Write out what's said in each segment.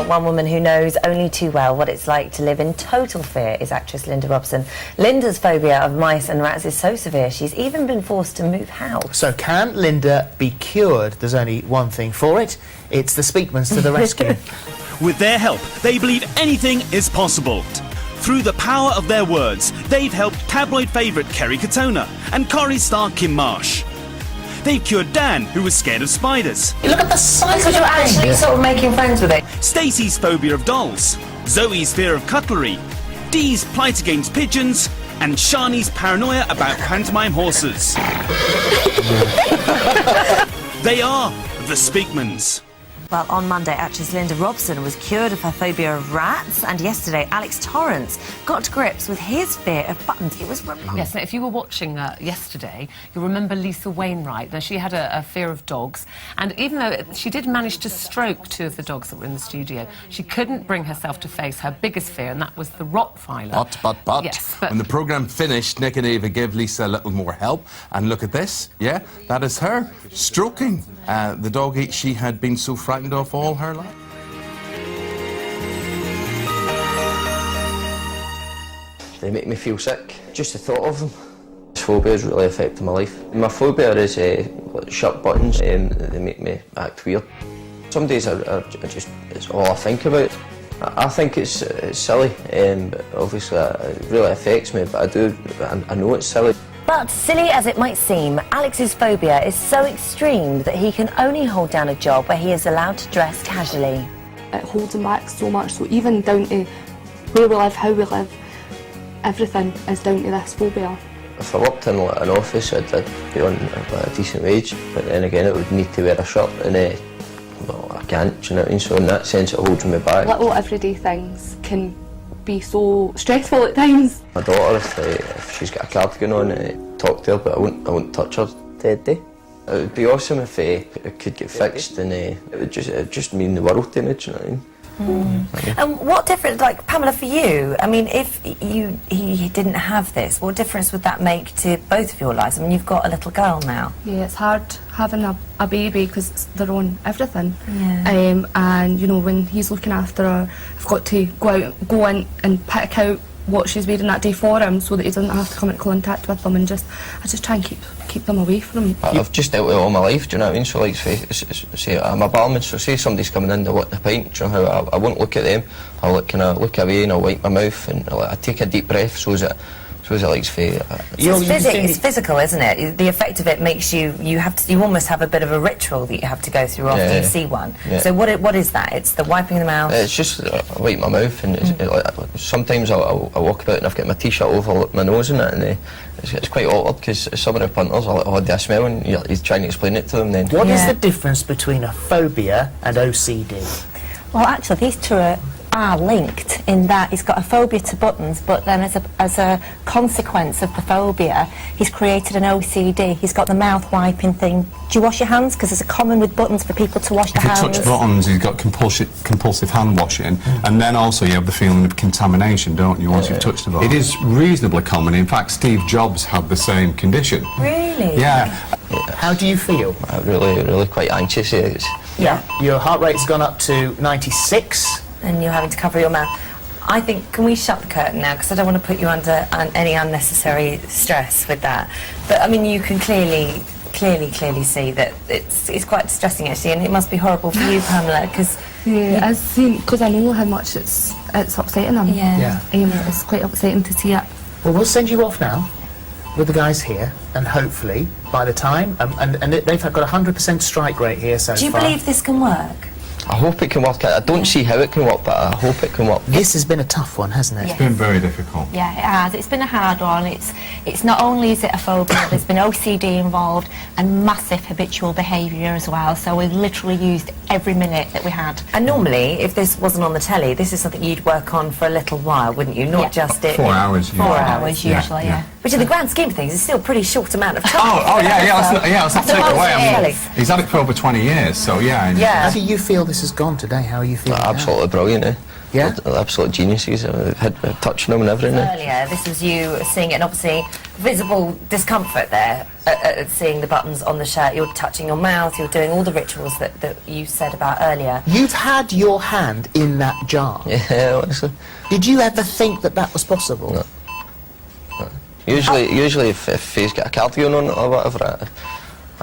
one woman who knows only too well what it's like to live in total fear is actress Linda Robson. Linda's phobia of mice and rats is so severe she's even been forced to move house. So can Linda be cured? There's only one thing for it. It's the Speakmans to the rescue. With their help, they believe anything is possible. Through the power of their words, they've helped tabloid favourite Kerry Katona and Corrie star Kim Marsh. They've cured Dan, who was scared of spiders. Look at the size of your actually sort of making friends with it. Stacey's phobia of dolls, Zoe's fear of cutlery, Dee's plight against pigeons, and Shani's paranoia about pantomime horses. They are the Speakmans. Well, on Monday, actress Linda Robson was cured of her phobia of rats, and yesterday, Alex Torrance got to grips with his fear of buttons. It was remarkable. Yes, now, if you were watching yesterday, you'll remember Lisa Wainwright. Now, she had a fear of dogs, and even though she did manage to stroke 2 of the dogs that were in the studio, she couldn't bring herself to face her biggest fear, and that was the Rottweiler. But, yes, but when the programme finished, Nik and Eva gave Lisa a little more help, and look at this, yeah, that is her stroking the doggy she had been so frightened of all her life. They make me feel sick, just the thought of them. This phobia has really affected my life. My phobia is shut buttons, they make me act weird. Some days I just, it's all I think about. I think it's silly, but obviously it really affects me, but I know it's silly. But silly as it might seem, Alex's phobia is so extreme that he can only hold down a job where he is allowed to dress casually. It holds him back so much, so even down to where we live, how we live, everything is down to this phobia. If I worked in an office, I'd be on a decent wage, but then again it would need to wear a shirt, and well, I can't, do you know what I mean? So in that sense it holds me back. Little everyday things can be so stressful at times. My daughter, if she's got a cardigan on, talk to her, but I won't touch her dead day. It would be awesome if it could get fixed, and it would just mean the world to me, do you know what I mean? And what difference, like Pamela, for you, I mean, if he didn't have this, what difference would that make to both of your lives? I mean, you've got a little girl now. Yeah, it's hard having a baby because they're on everything. Yeah. And you know, when he's looking after her, I've got to go in and pick out what she's wearing that day for him, so that he doesn't have to come in contact with them, and I just try and keep them away from him. I've just dealt with it all my life, do you know what I mean? So like, say I'm a barman, so say somebody's coming in to want a pint, do you know how I won't look at them, I'll kind of look away and I'll wipe my mouth and I take a deep breath, so is it like it's physical, isn't it? The effect of it makes you almost have a bit of a ritual that you have to go through after you see one. Yeah. So what is that? It's the wiping the mouth? It's just I wipe my mouth, and sometimes I'll walk about and I've got my t-shirt over my nose and it, and it's quite awkward because some of the punters are like, oh, do I smell? And you're trying to explain it to them then. What is the difference between a phobia and OCD? Well, actually, these two are linked in that he's got a phobia to buttons, but then as a consequence of the phobia, he's created an OCD. He's got the mouth wiping thing. Do you wash your hands? Because it's common with buttons for people to wash their hands. If you touch buttons, you've got compulsive hand washing, and then also you have the feeling of contamination, don't you, once you've touched the button? It is reasonably common. In fact, Steve Jobs had the same condition. Really? Yeah. How do you feel? Really quite anxious. Yeah. Your heart rate's gone up to 96. And you're having to cover your mouth. I think, can we shut the curtain now? Because I don't want to put you under any unnecessary stress with that. But I mean, you can clearly see that it's quite distressing actually, and it must be horrible for you, Pamela, because because I know how much it's upsetting him. Yeah. It's quite upsetting to see it. Well, we'll send you off now with the guys here, and hopefully by the time and they've got a 100% strike rate here so far. Do you believe this can work? I hope it can work. I don't see how it can work, but I hope it can work. This has been a tough one, hasn't it? It's been very difficult. Yeah, it has. It's been a hard one. It's not only is it a phobia, there's been OCD involved and massive habitual behaviour as well. So we've literally used every minute that we had. And normally, if this wasn't on the telly, this is something you'd work on for a little while, wouldn't you? Not just 4 hours. 4 hours usually, yeah. Which in the grand scheme of things is still a pretty short amount of time. Let's not take it away. I mean, he's had it for over 20 years, so yeah. How do you feel this has gone today? How are you feeling now? Absolutely brilliant, Yeah? They're absolute geniuses. Touching them and everything. Earlier, this was you seeing it, and obviously visible discomfort there at seeing the buttons on the shirt. You're touching your mouth, you're doing all the rituals that you said about earlier. You've had your hand in that jar. Yeah, honestly. Did you ever think that that was possible? No. Usually if he's got a cardigan on or whatever...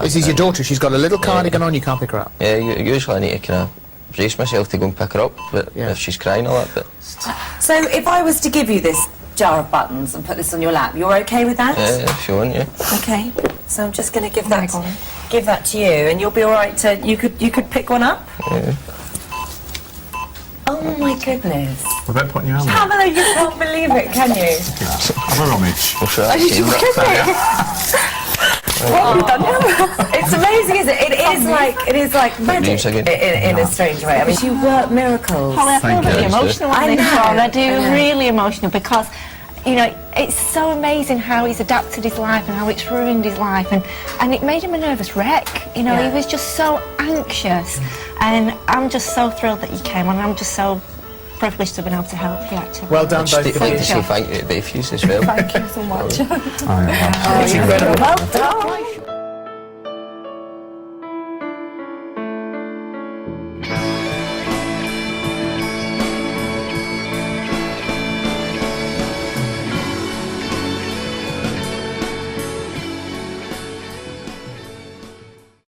This is your daughter, she's got a little cardigan on, you can't pick her up. Yeah, usually I need to kind of brace myself to go and pick her up, but if she's crying a lot, but... So if I was to give you this jar of buttons and put this on your lap, you're okay with that? Yeah, if you want, yeah. Okay, so I'm just going to give that to you, and you'll be all right to... You could pick one up? Yeah. Oh my goodness. Without putting your hand on. Pamela, you can't believe it, can you? Have a rummage. We'll try Are you kidding? It's amazing, isn't it? It is like magic in a strange way. I mean, you work miracles. Holly, I feel really emotional on this one. I do, I know. really emotional, because, you know, it's so amazing how he's adapted his life and how it's ruined his life, and it made him a nervous wreck. You know, he was just so anxious, and I'm just so thrilled that you came on. I'm just so privileged to have been able to help you, actually. Well done, both I'd of like you. to say thank you to both of you as well. Thank you so much. It's incredible. Well done.